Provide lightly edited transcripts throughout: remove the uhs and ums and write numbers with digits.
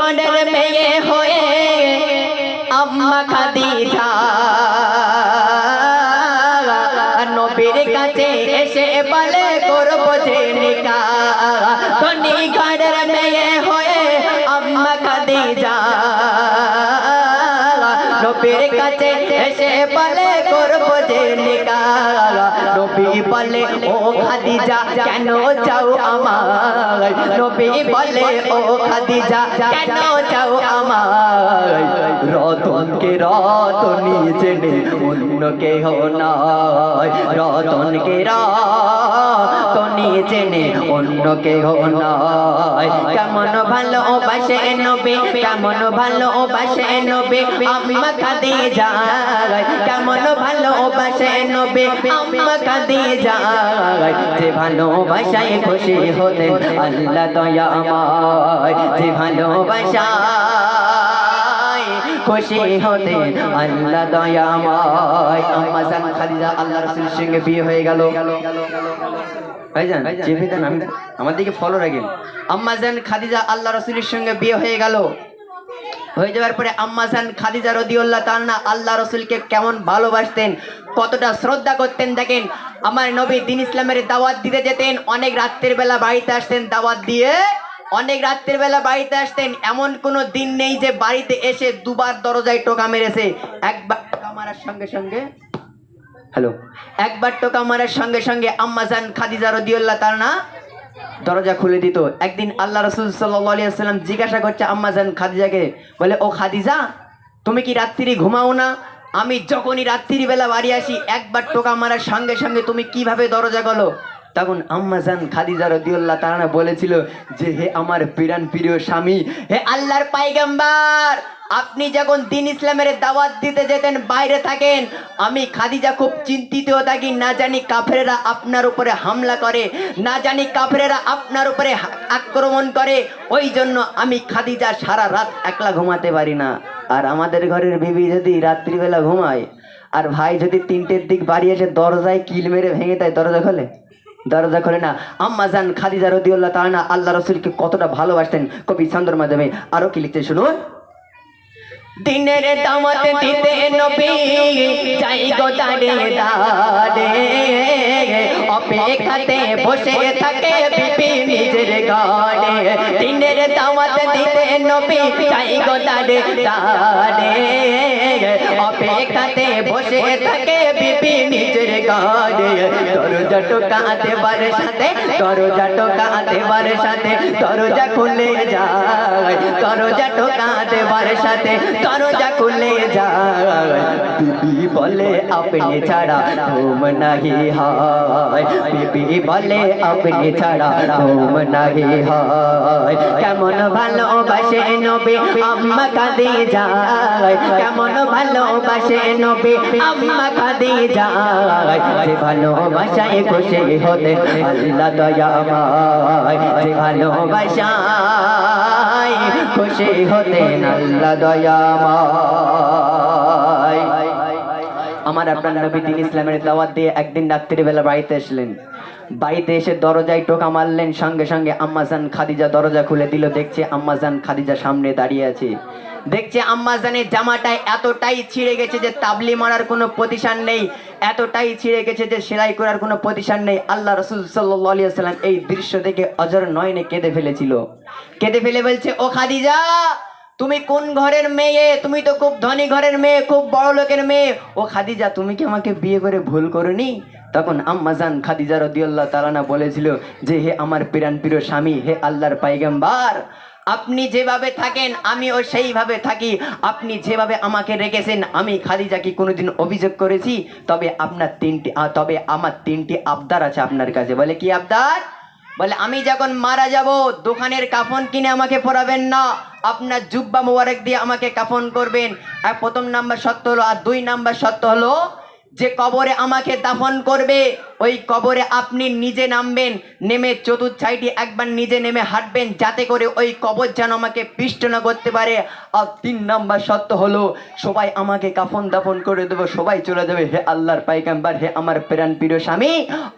ঘরের মেয়ে হয়ে আম্মা খাদিজা নবীর কাছে এসে বলে করব যে নিকাহ ধনী ঘরের মেয়ে হয়ে আম্মা খাদিজা নবীর কাছে এসে বলে করব যে নিকাহ নবী বলে ও খাদিজা কেন চাও আমায় নবী বলে ও খাদিজা কেন চাও আমায় রতনকে রতনী জেনে অন্য কেহ নয় রতনকে রতনী জেনে অন্য কেহ নয় কেমন ভালোবাসে নবী কেমন ভালোবাসে নবী আম্মা খাদিজা কেমন ভালোবাসে নবী আম্মা খাদিজা যে ভালোবাসায় খুশি হতেন আল্লাহ দয়াময় যে ভালোবাসায় খুশি হতেন আল্লাহ দয়াময় আম্মা জান খাদিজা আল্লাহ রাসূলের সঙ্গে বিয়ে হয়ে গেল ভাইজান চেপে দেন আমি আমার দিকে ফলো রাখেন আম্মা জান খাদিজা আল্লাহ রাসূলের সঙ্গে বিয়ে হয়ে গেল হয়ে যাওয়ার পরে আম্মা জান খাদিজা রাদিয়াল্লাহু তাআলা আল্লাহ রাসূলকে কেমন ভালোবাসতেন কতটা শ্রদ্ধা করতেন দেখেন আমার নবী দ্বীন ইসলামের দাওয়াত দিতে যেতেন অনেক রাতের বেলা বাড়িতে আসতেন দাওয়াত দিয়ে অনেক রাতের বেলা বাড়িতে আসতেন এমন কোনো দিন নেই যে বাড়িতে এসে দুবার দরজায় টোকা মেরেছে একবার টোকা মারার সঙ্গে সঙ্গে হ্যালো একবার টোকা মারার সঙ্গে সঙ্গে আম্মা জান খাদিজা রাদিয়াল্লাহু তাআলা দরজা খুলে দিত একদিন আল্লাহ রাসূল সাল্লাল্লাহু আলাইহি ওয়াসাল্লাম জিজ্ঞাসা করছে আম্মা জান খাদিজাকে বলে ও খাদিজা তুমি কি রাত্রি ঘুমাও না আমি যখনই রাত্রি বেলা বাড়ি আসি একবার টোকা মারার সঙ্গে সঙ্গে তুমি কিভাবে দরজা গলো তখন আম্মা জান খাদিজা রাদিয়াল্লাহু তাআলা বলেছিল যে হে আমার প্রাণ প্রিয় স্বামী হে আল্লাহর পয়গম্বর আপনি যখন দ্বীন ইসলামের দাওয়াত দিতে যেতেন বাইরে থাকেন আমি খাদিজা খুব চিন্তিত থাকি না জানি কাফেরেরা আপনার উপরে হামলা করে না জানি কাফেরেরা আপনার উপরে আক্রমণ করে ওই জন্য আমি খাদিজা সারা রাত একলা ঘুমাতে পারি না আর আমাদের ঘরের বিবি যদি রাত্রিবেলা ঘুমায় আর ভাই যদি 3টের দিক বাড়ি এসে দরজায় কিল মেরে ভেঙে দেয় দরজা খোলে না আম্মা জান খাদিজা রাদিয়াল্লাহু তাআলা আল্লাহ রাসূলকে কতটা ভালোবাসতেন কবি ছন্দের মাধ্যমে আরো কি লিখতে শুনুন দিনের দাওয়াত দিতে নবী চাই গো দাঁড়ে দাঁড়ে অপেক্ষাতে বসে থাকে বিবি নিজের ঘরে দিনের দাওয়াত দিতে নবী চাই গো দাঁড়ে দাঁড়ে অপেক্ষাতে বসে থাকে বিবি নিজের ঘরে দরজা টোকাতে বার সাথে দরজা টোকাতে বার সাথে দরজা খুলে যায় দরজা টোকাতে বার সাথে দরজা খুলে যায় বিবি বলে আপনি ছাড়া ঘুম নাহি হয় বিবি বলে আপনি ছাড়া ঘুম নাহি হয় কেমন ভালোবাসে নবী আম্মা খাদিজা কেমন ভালোবাসে নবী আম্মা খাদিজা যে ভালোবাসায় খুশি হতে আল্লাহ দয়াময় যে ভালোবাসায় খুশি হতেন আল্লাহ দয়াময় আমার আপনার নবী দ্বীন ইসলামের দাওয়াত দিয়ে একদিন রাত্রি বেলা বাড়িতে আসলেন বাড়িতে এসে দরজায় টোকা মারলেন সঙ্গে সঙ্গে আম্মা জান খাদিজা দরজা খুলে দিল দেখছে আম্মা জান খাদিজা সামনে দাঁড়িয়ে আছে দেখছে আম্মা জানের জামাটায় এতটাই ছিঁড়ে গেছে যে তাবলি মারার কোনো প্রতিষ্ঠান নেই এতটাই ছিঁড়ে গেছে যে সেলাই করার কোনো প্রতিষ্ঠান নেই আল্লাহ রাসূল সাল্লাল্লাহু আলাইহি ওয়াসাল্লাম এই দৃশ্য দেখে অজর নয়নে কেঁদে ফেলেছিল কেঁদে ফেলে বলছে ও খাদিজা তুমি কোন ঘরের মেয়ে তুমি তো খুব ধনী ঘরের মেয়ে খুব বড় লোকের মেয়ে ও খাদিজা তুমি কি আমাকে বিয়ে করে ভুল করনি তখন আম্মা জান খাদিজা রাদিয়াল্লাহু তাআলা বলেছিল যে হে আমার প্রাণ প্রিয় স্বামী হে আল্লাহর পয়গম্বর আপনি যেভাবে থাকেন আমিও সেইভাবে থাকি আপনি যেভাবে আমাকে রেখেছেন আমি খাদিজা কি কোনোদিন অভিযোগ করেছি তবে আমার তিনটি আবদার আছে আপনার কাছে বলে কি আবদার বলে আমি যখন মারা যাব দোকানের কাফন কিনে আমাকে পরাবেন না আপনার জুব্বা মোবারক দিয়ে আমাকে কাফন করবেন আর প্রথম নাম্বার শর্ত হলো আর 2 নাম্বার শর্ত হলো যে কবরে আমাকে দাফন করবে ওই কবরে আপনি নিজে নামবেন, নেমে চতুর্থ সাইডে একবার নিজে নেমে হাঁটবেন, যাতে করে ওই কবর যেন আমাকে পিষ্ট না করতে পারে। আর 3 নাম্বার শর্ত হলো সবাই আমাকে কাফন দাফন করে দেবো, সবাই চলে যাবে। হে আল্লাহর পাইগাম্বার, হে আমার প্রাণ প্রিয় স্বামী,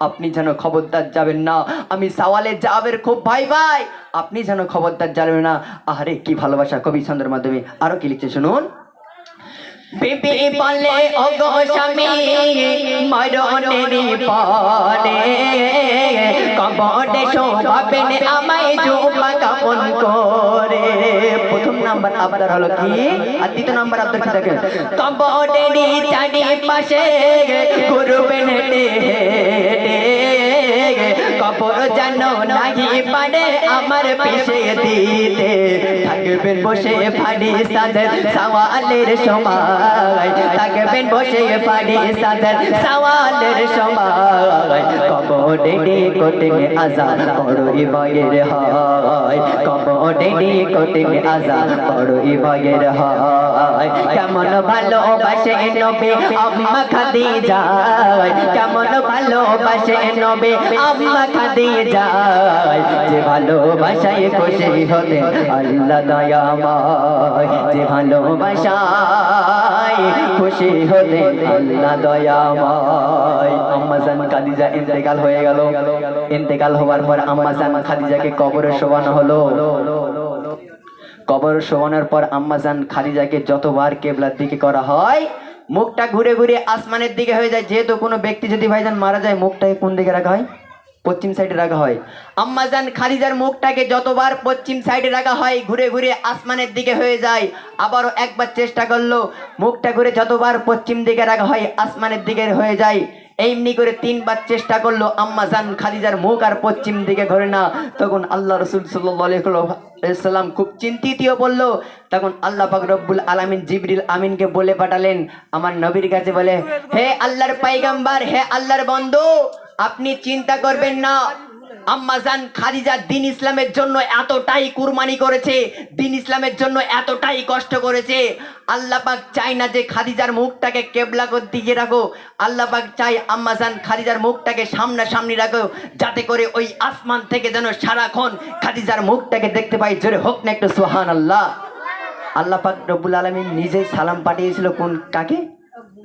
আপনি যেন খবরদার যাবেন না। আমি সওয়ালে যাবের খুব ভাই ভাই, আপনি যেন খবরদার যাবেন না। আরে কি ভালোবাসা কবি ছন্দের মাধ্যমে আরো কি লিখছে শুনুন। বিবি বলে ও গো স্বামী মরণেরই পরে কবরে শোভাবেন আমায় জুমা কাফন করে। প্রথম নাম্বার আবদার হলো কি, আর দ্বিতীয় নাম্বার আবদার কি দেখেন, কবরেরই চারিপাশে ঘুরবেন হেঁটে হেঁটে, কবর যেন নাহি পারে আমার পিছে দিতে, থাকবেন বসে ফারিস্তাদের সওয়ালের সময়, থাকবেন বসে ফারিস্তাদের সওয়ালের সময়, কবরে কঠিন আযাব বড়ই ভয়ের হয়, কবরে কঠিন আযাব বড়ই ভয়ের হয়। কেমন ভালোবাসে নবী আম্মা খাদিজা, কেমন ভালোবাসে নবী আম্মা খাদিজা, যে ভালোবাসায় খুশি হতেন আল্লাহ দয়াময়, যে ভালোবাসায় খুশি হতেন আল্লাহ দয়াময়। আম্মা জান খাদিজা ইন্তেকাল হয়ে গেল। ইন্তেকাল হওয়ার পর আম্মা জান খাদিজাকে কবরে শোয়ানো হলো। কবর শোয়ানোর পর আম্মা জান খাদিজাকে যতবার কেবলার দিকে করা হয় মুখটা ঘুরে ঘুরে আসমানের দিকে হয়ে যায়। যেহেতু কোনো ব্যক্তি যদি ভাইজান মারা যায় মুখটাকে কোন দিকে রাখা হয়, পশ্চিম সাইডে রাখা হয়। আম্মা জান খাদিজার মুখটাকে যতবার পশ্চিম সাইডে রাখা হয় ঘুরে ঘুরে আসমানের দিকে হয়ে যায়। আবারও একবার চেষ্টা করলো, মুখটা ঘুরে যতবার পশ্চিম দিকে রাখা হয় আসমানের দিকে হয়ে যায়। এমনি করে 3 বার চেষ্টা করলো, আম্মা জান খাদিজার মুখ আর পশ্চিম দিকে ঘরে না। তখন আল্লাহ রাসূল সাল্লাল্লাহু আলাইহি ওয়াসাল্লাম খুব চিন্তিত বললো। তখন আল্লাহ পাক রব্বুল আলামিন জিবরিল আমিনকে বলে পাঠালেন আমার নবীর কাছে, বলে হে আল্লাহর পয়গম্বর, হে আল্লাহর বন্ধু, আপনি চিন্তা করবেন না। আম্মা জান খাদিজা দ্বীন ইসলামের জন্য এতটাই কুরবানি করেছে, দ্বীন ইসলামের জন্য এতটাই কষ্ট করেছে। আল্লাহ পাক চায় না যে খাদিজার মুখটাকে কেবলা করে দিকে রাখো, আল্লাহ পাক চাই আম্মা জান খাদিজার মুখটাকে সামনাসামনি রাখো, যাতে করে ওই আসমান থেকে যেন সারাক্ষণ খাদিজার মুখটাকে দেখতে পাই। জোরে হোক না একটু সুবহানাল্লাহ। আল্লাহ পাক রব্বুল আলামিন নিজেই সালাম পাঠিয়েছিল কোন কাকে,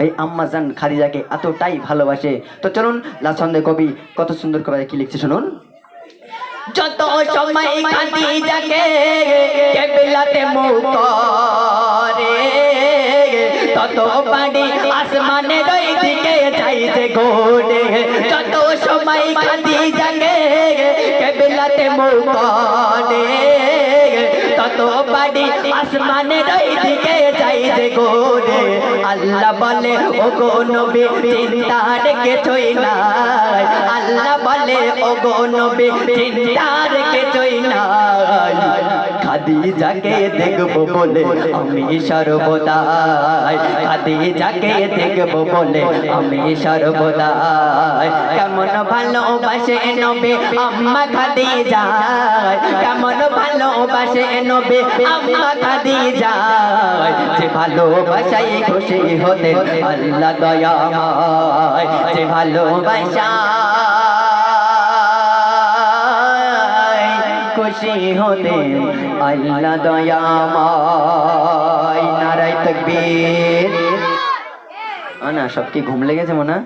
এই আম্মা জান খাদিজাকে এতটাই ভালোবাসে। তো চলুন লাছন্দে কবি কত সুন্দর কবিতা কি লিখছে শুনুন। যত সময় খাদিজাকে কেবলাতে মুখ করে, তত বাড়ি আসমানের ওই দিকে যাইতে ঘোরে। যত সময় খাদিজাকে কেবলাতে মুখ করে, তত বাড়ি আসমানের ওই দিকে যাইতে ঘোরে। আল্লাহ বলে ও গো নবী চিন্তার কিছুই নাই, আল্লাহ বলে ও গো নবী চিন্তার কিছুই নাই। খাদিজাকে দেখবো বলে আমি সর্বদাই, খাদিজাকে দেখবো বলে আমি সর্বদাই। কেমন ভালোবাসে নবী আম্মা খাদিজা, কেমন ভালোবাসে নবী আম্মা খাদিজা, যে ভালোবাসায় খুশি হতেন আল্লাহ দয়াময়, যে ভালোবাসায় খুশি হতেন আল্লাহ দয়াময়। নারায়ে তাকবীর। না সব কি ঘুম লেগেছে মনে?